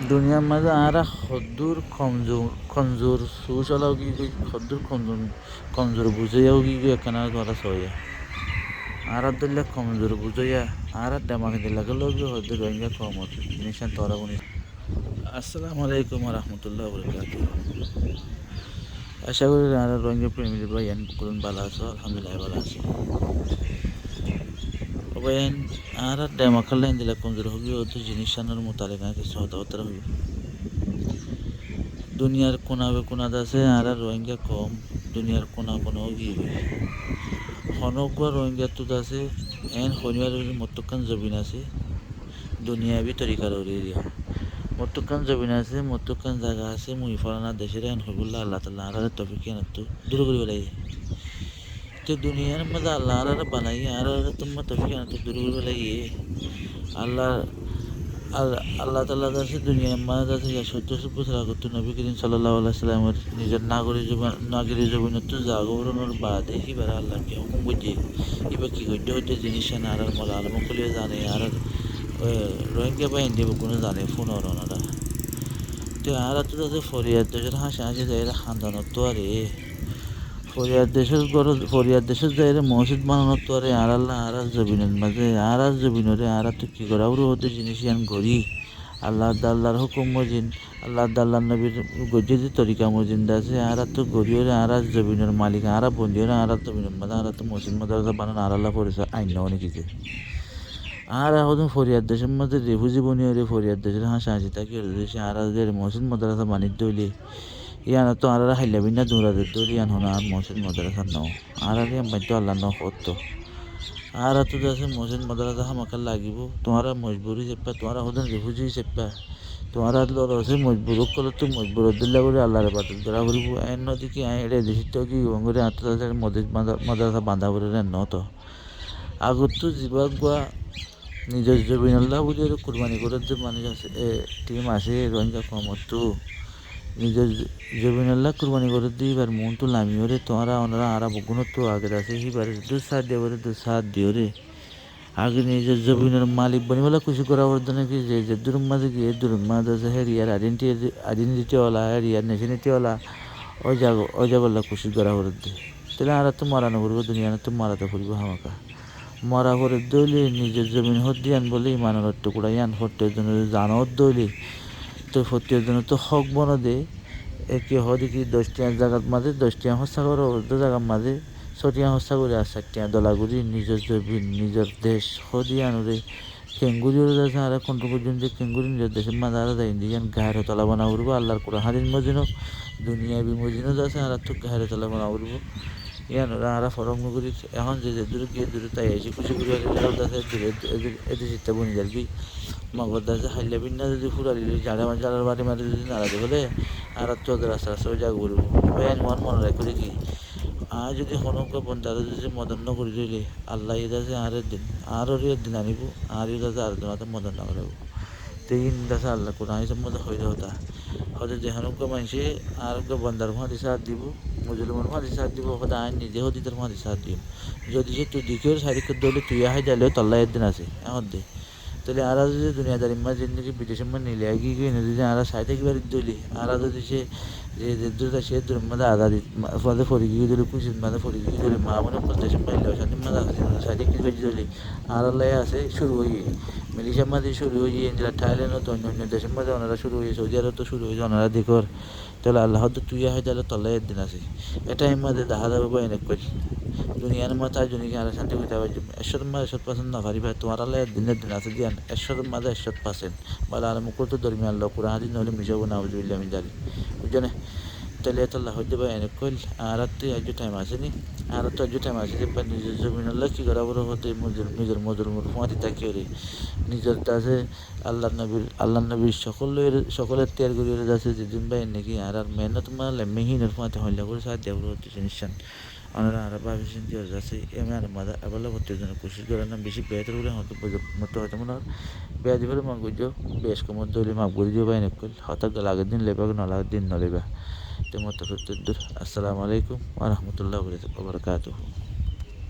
দুনিয়ার মাঝে আরা হদ্দুর কমজোর সুশালাও কি হদ্দুর কমজোর বুঝাইয়াও কি একখানা ধরা সইয়া আর দিল্লা কমজোর বুঝাইয়া আর দেমাকে দিল্লা গেলেও কি হদ্দুর রোহিঙ্গা কমত নিশান তরা বনি। আসসালামু আলাইকুম রহমতুল্লাহ বরকাত। আশা করি আর রোহিঙ্গা প্রেমী ভাই করুন ভালো আছো, আলহামদুলিল্লাহ ভালো আছি। ওবেন আর দেমাকাল্লাইন দিলা কমজোর হবি ওদের জিনিস সানোর মোতালেকা কিছু হতাহত হবি। দুনিয়ার কোনা আছে আর রোহিঙ্গা কম দুনিয়ার কোনা গিয়ে হনগুয়া রোহিঙ্গা তো আছে এন শনিবার মতকান জবিন আছে দুনিয়া বি তরিকার এরিয়া মতকান জবিন আছে মতকান জায়গা আছে মুই ফলানা দেশের এন হইবুল্লাহ আল্লাহ তাল্লাহ আর তফিক এন তো দূর করি বেলাই তো দুনিয়ার মধ্যে আল্লাহ আর বানাই আর তোমার তফিক এন তো দূর করি বেলাই আল্লাহ আল্লাহ তাল্লাহ আছে দুনিয়ার মাঝে আছে ১৭০০ বছর আগত নবী করিম সাল্লাল্লাহু আলাইহি সাল্লামের নিজের নাগরিক জীবনত জাগরণের বাদে এবার আল্লাহকে হুকুম বুঝে এবার কি করতে হইতে জিনিস না আর মাল আলম খুলিয়ে জানে আর রোহিঙ্গা বা হিন্দি কোনো জানে ফোন ওনারা তো আর তো তাদের ফরিয়াদ দেশের হাসি যায় খানদানত তো আরে ফরিয়াদ দেশের যাইরে মসজিদ বানানোর তো আরে আর আল্লাহ আর জবিনের মাঝে আর জবিনরে আর তো কি করা ওর হতে জিনিস ইয়ান গড়ি আল্লাহর হুকুম মজিন আল্লাহ নবীর গজ্জে তরিকা মজিন্দা আছে আর তো গড়িওরে আর জবিনের মালিক আর বন্দিওরে আর জবিনের মাঝে আর তো মসজিদ মাদ্রাসা বানানো আর আল্লাহ পরিচয় আইন না অনেক কিছু আর এখন ফরিয়াদ দেশের মধ্যে রেফুজি বনিওরে ফরিয়াদ দেশের হাসি তাকে দেশে আর মসজিদ মাদ্রাসা বানিয়ে হইলে ইয়ান তো আর হাইলাবি না দৌড়াতে দৌড়ি ইয়ান হন আর মসজিদ মাদ্রাসা নাও আর বাধ্য আল্লাহ ন করতো আর তো আছে মসজিদ মাদ্রাসা হামাকার লাগিব তোমার মজবুরি চেপা তোমার হতেন রিফিউজি চেপা তোমার লড়ছে মজবুর করলে তো মজবুর দিল্লা করে আল্লাহর বাতিল ধরা করব এন নদীকে এটা দেশিত কি গঙ্গরে আত্মদাসের মসজিদ মাদ্রাসা বাঁধা করে ন তো আগত তো জীবক বা নিজের জবিন আল্লাহ বলে কুরবানি করে যে মানুষ আছে টিম আছে রোহিঙ্গা কমতো নিজের জবিনাল্লাহ কুরবানি করে দিই এবার মন তো লামিও রে তোমরা ওনারা আর বগুন তো আগের আছে এবার দু সাত দিয়ে বলে দু সাত দিও রে আগে নিজের জবিনের মালিক বনি বলে খুশি করা বলতো নাকি যে দূর মাঝে গিয়ে দূর মাঝে আছে হেরিয়ার আইডেন্টিটিওয়ালা হেরিয়ার নেশনিটিওয়ালা ওই জাগল্লা খুশি করা করে দে তাহলে আর তো মারানো করবো দুনিয়া তো মারাতে ফুরবো হামাকা মরা করে দইলে নিজের জমিন হত দিয়ান বলে ইমানের টুকুরা ইয়ান হত্যের জন্য জানো দইলে তো ফটিয়ার জন্য তো হক বন দে একে হদিকি ১০টিয়া জায়গার মাঝে ১০টিয়া হস্তা করে অর্ধ জায়গার মাঝে ৬টিয়া হস্তা করে আর ৪টিয়া দলাগুড়ি নিজের জবিন নিজের দেশ হদিয়ানুরে কেঙ্গুরিও যাচ্ছে আর এখন পর্যন্ত কেঙ্গুরি নিজের দেশের মাঝে আর যায় ইন্ডিয়ান গায়ের তলা বানা উঠবো আল্লাহর কোরআন হাদিস মজিনও দুনিয়া বিমজিনও যাচ্ছে আর তো গায়ের তলা বানা উঠবো ইয়ান আর ফরম নগরী এখন যে দূরে গিয়ে দূরে তাই এসে খুশি করে এদের চিত্তা বনি যাবি মগর দাসে হাইলে বিন্না যদি ফুরালি জালার বাড়ি মারি যদি নাড়াতে বলে আর তো ওদের রাস্তা রাস্তা যা ঘুরবো বেআইন মনে রাখো দেখি আর যদি হনকা বন্ধারে যদি মদন করি দিলে আল্লাহ ইদাসে আরও দিন আনিব আর ইদাসে আর তোমাতে মদন না করাবো তিন দাসে আল্লাহ কোরআন সম্মত হয়ে হতা হয়তো যে হনকা মানুষে আর বন্ধার ভাঁতি সাথ দিব মুসলমান ভাঁতি সাথ দিব হয়তো আইন নিজে হতি তার ভাঁতি সাথ দিব যদি সে তুই দিকেও সারিকে দলে তুই আহাই যাইলেও তল্লা একদিন আছে এখন দে তাহলে আর যদি দুনিয়াদারি মা জিন্দগি বিদেশের মা নিলে গিয়ে যদি আর সাইডে একবার দলি আর যদি সে যে সে মাঝে আজাদি মাঝে ফরি গিয়ে দিলে খুশি মাঝে ফরি গিয়ে দিলে মা মনে প্রদেশের পাইলে শান্তি মাঝে সাইডে কি করে দিলি আর আল্লাহ আছে শুরু হয়ে মালয়েশিয়ার মাঝে শুরু হয়ে ইন্ডিয়া থাইল্যান্ড তো অন্য দেশের মাঝে ওনারা শুরু হয়ে সৌদি আরব তো শুরু হয়েছে ওনারা দেখর তাহলে আল্লাহ তো তুই হয় তাহলে তল্লাই একদিন আছে এটাই মাঝে দেখা যাবে বা এনে করি দুনিয়ার মাথায় জনিকে আর শান্তি করতে পারছি ১০০% না পারি ভাই তোমার আল্লাহ দিনের দিন আছে দিয়ান ১০০% বলে আর মুকুর তো ধর্মী আল্লাহ কুরআন হাদিস নহলে মিশাবো না বুঝবিল্লা আমি জানি বুঝছো তাহলে আল্লাহ হইতে পারে এনে কইল আর তো আজ টাইম আসেনি আর তো আজ টাইম আসে যে নিজের জমিন আল্লাহ কি করা বড় হতে নিজের মজুর ফাঁতি তাকিয়ে রে নিজের কাছে আল্লাহ নবীর সকলের ত্যাগ করিয়ে যাচ্ছে যেদিন ভাই নাকি আর মেহনত মারলে মেহিনের ফাঁতে হইলে করে সাহায্য হচ্ছে জিনিসান ওনারা আর ভাবিছেন যে যাচ্ছে এমনি আর মাদা আবার ভর্তির জন্য কোশিশ করে না বেশি বেহতর করে হয়তো মতো হয়তো মনে হয় বেয়া দিবার মন করছো বেশ কমর দলি মাপ করে দিও ভাই নকল হঠাৎ আগের দিন লেবা না আগের দিন নলেবা তো মতো আসসালামু আলাইকুম ওয়া রাহমাতুল্লাহি ওয়া বারাকাতুহু।